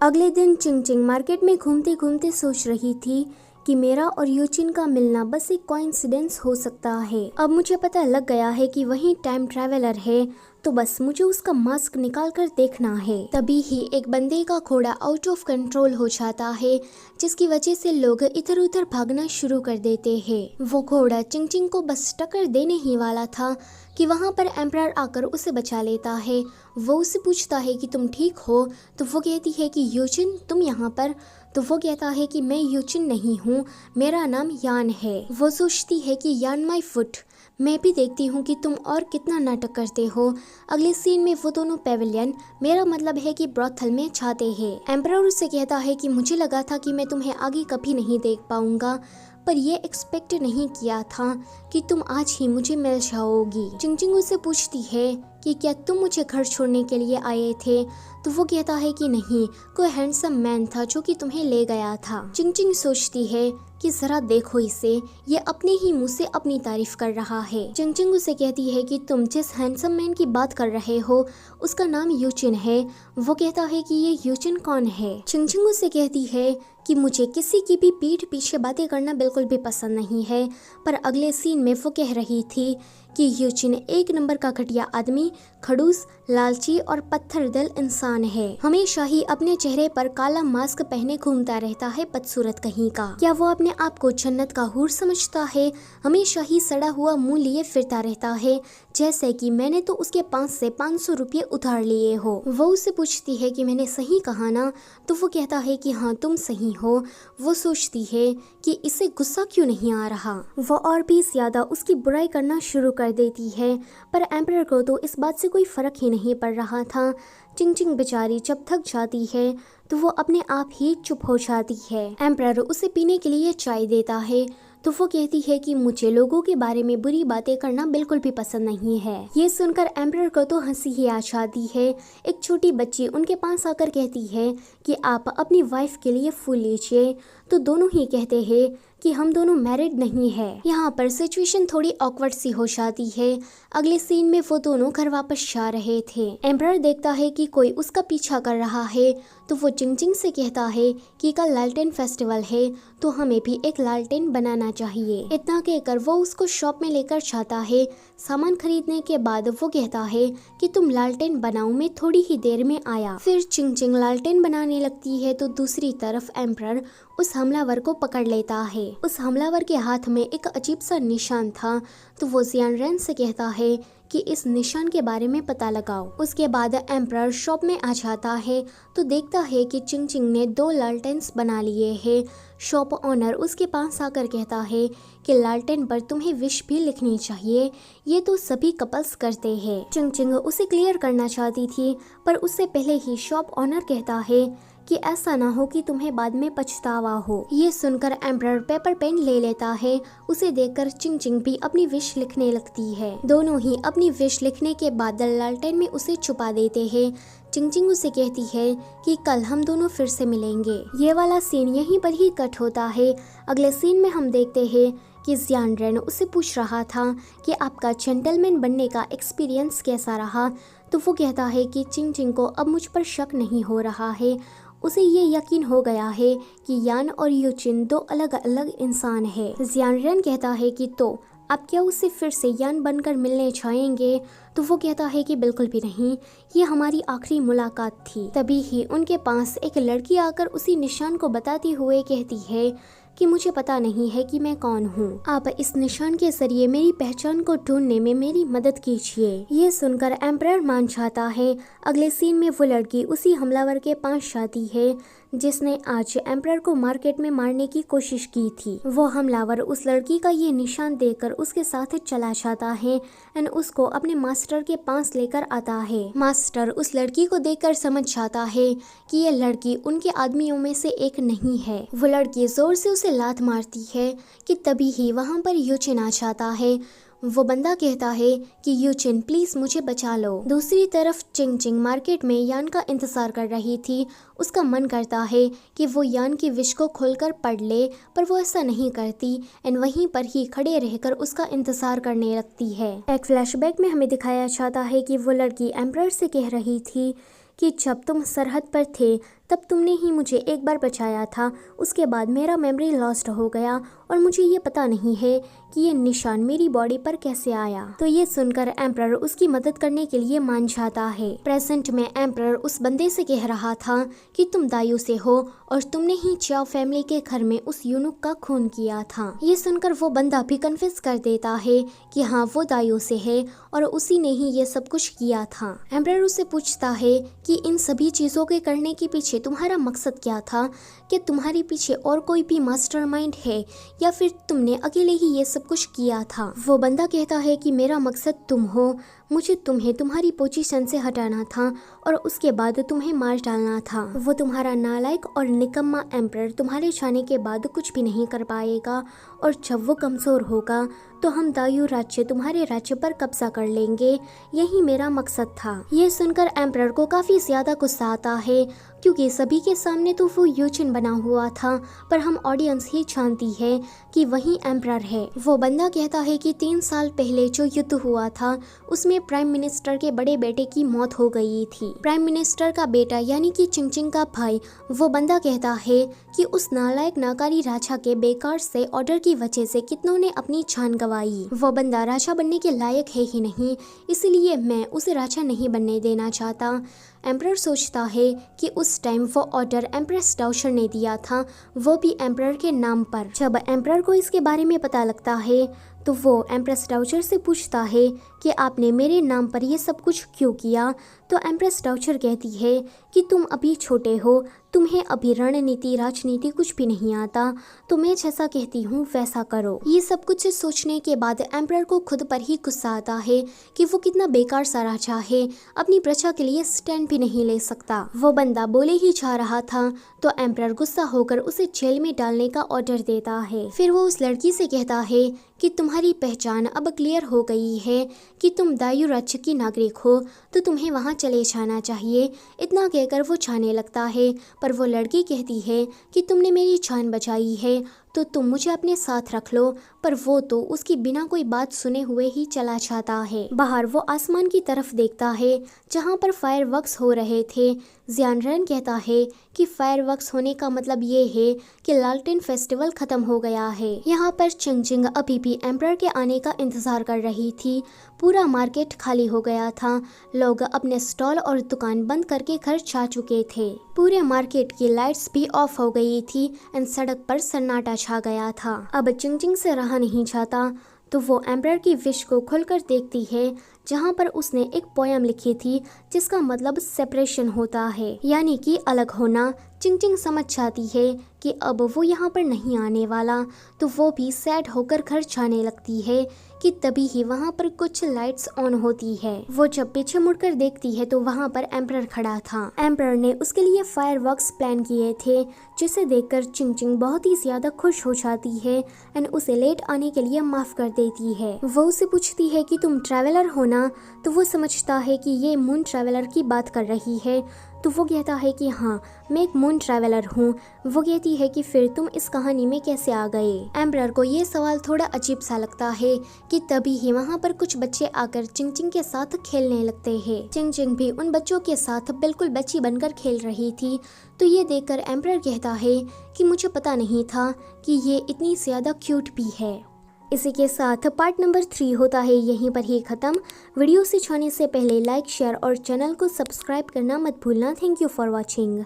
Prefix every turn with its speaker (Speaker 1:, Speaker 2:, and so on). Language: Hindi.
Speaker 1: अगले दिन चिंग मार्केट में घूमते घूमते सोच रही थी कि मेरा और यूचिन का मिलना बस एक कोइंसिडेंस हो सकता है। अब मुझे पता लग गया है कि वही टाइम ट्रैवलर है, तो बस मुझे उसका मास्क निकाल कर देखना है। तभी ही एक बंदे का घोड़ा आउट ऑफ कंट्रोल हो जाता है, जिसकी वजह से लोग इधर उधर भागना शुरू कर देते हैं। वो घोड़ा चिंग को बस टक्कर देने ही वाला था कि वहाँ पर एम्परर आकर उसे बचा लेता है। वो उससे पूछता है कि तुम ठीक हो, तो वो कहती है कि यूचिन तुम यहाँ पर। तो वो कहता है कि मैं यूचिन नहीं हूँ, मेरा नाम यान है। वो सोचती है कि यान माई फुट, मैं भी देखती हूँ कि तुम और कितना नाटक करते हो। अगले सीन में वो दोनों पेविलियन, मेरा मतलब है कि ब्रॉथल में जाते हैं। एम्परर उससे कहता है कि मुझे लगा था कि मैं तुम्हें आगे कभी नहीं देख पाऊंगा, पर ये एक्सपेक्ट नहीं किया था कि तुम आज ही मुझे मिल जाओगी। चिंग उससे पूछती है कि क्या तुम मुझे घर छोड़ने के लिए आए थे, तो वो कहता है कि नहीं, कोई हैंडसम मैन था जो कि तुम्हें ले गया था। चिंग सोचती है कि जरा देखो इसे, ये अपने ही मुंह से अपनी तारीफ कर रहा है। चिंग उसे कहती है कि तुम जिस हैंडसम मैन की बात कर रहे हो उसका नाम यूचिन है। वो कहता है कि ये यूचिन कौन है। चिंग उसे कहती है कि मुझे किसी की भी पीठ पीछे बातें करना बिल्कुल भी पसंद नहीं है, पर अगले सीन में वो कह रही थी कि यूचिन एक नंबर का घटिया आदमी, खड़ूस, लालची और पत्थर दिल इंसान है। हमेशा ही अपने चेहरे पर काला मास्क पहने घूमता रहता है, बदसूरत कहीं का। क्या वो अपने आप को जन्नत का हूर समझता है? हमेशा ही सड़ा हुआ मुंह लिए फिरता रहता है, जैसे कि मैंने तो उसके पास से 500 रुपये उधार लिए हो। वो उससे पूछती है कि मैंने सही कहा ना, तो वो कहता है कि हाँ तुम सही हो। वो सोचती है कि इसे गुस्सा क्यों नहीं आ रहा। वो और भी ज्यादा उसकी बुराई करना शुरू कर देती है, पर एम्परर को तो इस बात से कोई फर्क ही नहीं पड़ रहा था। चिंग बेचारी जब थक जाती है तो वो अपने आप ही चुप हो जाती है। एम्परर उसे पीने के लिए चाय देता है, तो वो कहती है कि मुझे लोगों के बारे में बुरी बातें करना बिल्कुल भी पसंद नहीं है। ये सुनकर एम्परर को तो हंसी ही आ जाती है। एक छोटी बच्ची उनके पास आकर कहती है कि आप अपनी वाइफ के लिए फूल लीजिए, तो दोनों ही कहते हैं कि हम दोनों मैरिड नहीं है। यहाँ पर सिचुएशन थोड़ी ऑकवर्ड सी हो जाती है। अगले सीन में वो दोनों घर वापस जा रहे थे। एम्परर देखता है कि कोई उसका पीछा कर रहा है, तो वो चिंग से कहता है कि कल लालटेन फेस्टिवल है, तो हमें भी एक लालटेन बनाना चाहिए। इतना कहकर वो उसको शॉप में लेकर जाता है। सामान खरीदने के बाद वो कहता है कि तुम लालटेन बनाओ, मैं थोड़ी ही देर में आया। फिर चिंग लालटेन बनाने लगती है, तो दूसरी तरफ एम्परर उस हमलावर को पकड़ लेता है। उस हमलावर के हाथ में एक अजीब सा निशान था, तो वो जियान रेन से कहता है कि इस निशान के बारे में पता लगाओ। उसके बाद एम्परर शॉप में आ जाता है, तो देखता है कि चिंग ने 2 लालटेन्स बना लिए हैं। शॉप ओनर उसके पास आकर कहता है कि लालटेन पर तुम्हें विश भी लिखनी चाहिए, ये तो सभी कपल्स करते हैं। चिंग उसे क्लियर करना चाहती थी, पर उससे पहले ही शॉप ओनर कहता है कि ऐसा ना हो कि तुम्हें बाद में पछतावा हो। ये सुनकर एम्परर पेपर पेन ले लेता है। उसे देखकर चिंग भी अपनी विश लिखने लगती है। दोनों ही अपनी विश लिखने के बाद लालटेन में उसे छुपा देते हैं। चिंग उसे कहती है कि कल हम दोनों फिर से मिलेंगे। ये वाला सीन यहीं पर ही कट होता है। अगले सीन में हम देखते हैं कि जियान रेन उससे पूछ रहा था कि आपका जेंटलमैन बनने का एक्सपीरियंस कैसा रहा, तो वो कहता है कि चिंग को अब मुझ पर शक नहीं हो रहा है। उसे ये यकीन हो गया है कि यान और यूचिन 2 अलग अलग इंसान है। जियान रेन कहता है कि तो आप क्या उससे फिर से यान बनकर मिलने जाएंगे, तो वो कहता है कि बिल्कुल भी नहीं, ये हमारी आखिरी मुलाकात थी। तभी ही उनके पास एक लड़की आकर उसी निशान को बताते हुए कहती है कि मुझे पता नहीं है कि मैं कौन हूँ, आप इस निशान के जरिए मेरी पहचान को ढूंढने में मेरी मदद कीजिए। ये सुनकर एम्परर मान जाता है। अगले सीन में वो लड़की उसी हमलावर के पास जाती है जिसने आज एम्परर को मार्केट में मारने की कोशिश की थी। वो हमलावर उस लड़की का ये निशान देखकर उसके साथ चला जाता है एंड उसको अपने मास्टर के पास लेकर आता है। मास्टर उस लड़की को देखकर समझ जाता है कि ये लड़की उनके आदमियों में से एक नहीं है। वो लड़की जोर से उसे लात मारती है कि तभी ही वहाँ पर यूचिन आ जाता है। वो बंदा कहता है कि यूचिन प्लीज मुझे बचा लो। दूसरी तरफ चिंग मार्केट में यान का इंतजार कर रही थी। उसका मन करता है कि वो यान की विश को खोलकर पढ़ ले, पर वो ऐसा नहीं करती एंड वहीं पर ही खड़े रहकर उसका इंतजार करने लगती है। एक फ्लैशबैक में हमें दिखाया जाता है कि वो लड़की एम्परर से कह रही थी कि जब तुम सरहद पर थे तब तुमने ही मुझे एक बार बचाया था, उसके बाद मेरा मेमोरी लॉस्ट हो गया और मुझे ये पता नहीं है कि ये निशान मेरी बॉडी पर कैसे आया। तो ये सुनकर एम्परर उसकी मदद करने के लिए मान जाता है। प्रेजेंट में एम्परर उस बंदे से कह रहा था कि तुम दायु से हो और तुमने ही चाओ फैमिली के घर में उस यूनुक का खून किया था। ये सुनकर वो बंदा भी कन्फेस कर देता है कि हाँ वो दायु से है और उसी ने ही ये सब कुछ किया था। एम्परर उससे पूछता है कि इन सभी चीजों के करने के पीछे तुम्हारा मकसद क्या था, कि तुम्हारे पीछे और कोई भी मास्टरमाइंड है या फिर तुमने अकेले ही ये सब कुछ किया था। वो बंदा कहता है कि मेरा मकसद तुम हो, मुझे तुम्हें तुम्हारी पोजीशन से हटाना था और उसके बाद तुम्हें मार डालना था। वो तुम्हारा नालायक और निकम्मा एम्परर तुम्हारे जाने के बाद कुछ भी नहीं कर पाएगा और जब वो कमजोर होगा तो हम दायु राज्य तुम्हारे राज्य पर कब्जा कर लेंगे, यही मेरा मकसद था। ये सुनकर एम्परर को काफी ज्यादा गुस्सा आता है क्योंकि सभी के सामने तो वो यूचिन बना हुआ था, पर हम ऑडियंस ही जानती है कि वही एम्परर है। वो बंदा कहता है कि 3 साल पहले जो युद्ध हुआ था उसमें प्राइम मिनिस्टर के बड़े बेटे की मौत हो गई थी। प्राइम मिनिस्टर का बेटा यानी कि चिंगचिंग का भाई। वो बंदा कहता है कि उस नालायक नाकारी राजा के बेकार से ऑर्डर की वजह से कितनों ने अपनी जान गंवाई। वो बंदा राजा बनने के लायक है ही नहीं, इसलिए मैं उसे राजा नहीं बनने देना चाहता। एम्परर सोचता है कि उस टाइम वो ऑर्डर एम्प्रेस डाउचर ने दिया था, वो भी एम्परर के नाम पर। जब एम्परर को इसके बारे में पता लगता है तो वो एम्प्रेस डाउचर से पूछता है कि आपने मेरे नाम पर ये सब कुछ क्यों किया। तो एम्प्रेस डाउचर कहती है कि तुम अभी छोटे हो, तुम्हें अभी रणनीति राजनीति कुछ भी नहीं आता, तो मैं जैसा कहती हूँ वैसा करो। ये सब कुछ सोचने के बाद एम्परर को खुद पर ही गुस्सा आता है कि वो कितना बेकार सा राजा है, अपनी प्रजा के लिए स्टैंड भी नहीं ले सकता। वो बंदा बोले ही जा रहा था तो एम्परर गुस्सा होकर उसे जेल में डालने का ऑर्डर देता है। फिर वो उस लड़की से कहता है कि तुम्हारी पहचान अब क्लियर हो गई है कि तुम दायु राज्य की नागरिक हो, तो तुम्हें वहाँ चले जाना चाहिए। इतना कहकर वो जाने लगता है, पर वो लड़की कहती है कि तुमने मेरी जान बचाई है तो तुम मुझे अपने साथ रख लो, पर वो तो उसकी बिना कोई बात सुने हुए ही चला जाता है। बाहर वो आसमान की तरफ देखता है जहाँ पर फायरवर्क्स हो रहे थे। जियानरन कहता है कि फायरवर्क्स होने का मतलब ये है कि लालटेन फेस्टिवल खत्म हो गया है। यहाँ पर चिंगचिंग अभी भी एम्परर के आने का इंतजार कर रही थी। पूरा मार्केट खाली हो गया था, लोग अपने स्टॉल और दुकान बंद करके घर जा चुके थे। पूरे मार्केट की लाइट्स भी ऑफ हो गई थी एंड सड़क पर सन्नाटा छा गया था। अब चिंगचिंग से रहा नहीं जाता तो वो एम्परर की विश को खुलकर देखती है जहाँ पर उसने एक पोयम लिखी थी जिसका मतलब सेपरेशन होता है, यानी कि अलग होना। चिंगचिंग समझ जाती है कि अब वो यहाँ पर नहीं आने वाला, तो वो भी सैड होकर घर जाने लगती है कि तभी ही वहाँ पर कुछ लाइट्स ऑन होती है। वो जब पीछे मुड़कर देखती है तो वहाँ पर एम्परर खड़ा था। एम्परर ने उसके लिए फायरवर्क्स प्लान किए थे, जिसे देखकर चिंगचिंग बहुत ही ज्यादा खुश हो जाती है एंड उसे लेट आने के लिए माफ कर देती है। वो उसे पूछती है कि तुम ट्रैवलर हो ना, तो वो समझता है कि ये मून ट्रैवलर की बात कर रही है। तो वो कहता है कि हाँ मैं एक मून ट्रैवलर हूँ। वो कहती है कि फिर तुम इस कहानी में कैसे आ गए। एम्परर को ये सवाल थोड़ा अजीब सा लगता है कि तभी ही वहाँ पर कुछ बच्चे आकर चिंगचिंग के साथ खेलने लगते हैं। चिंगचिंग भी उन बच्चों के साथ बिल्कुल बच्ची बनकर खेल रही थी। तो ये देखकर एम्परर कहता है कि मुझे पता नहीं था कि ये इतनी ज्यादा क्यूट भी है। इसी के साथ पार्ट नंबर 3 होता है यहीं पर ही खत्म। वीडियो से छूने से पहले लाइक, शेयर और चैनल को सब्सक्राइब करना मत भूलना। Thank you for watching.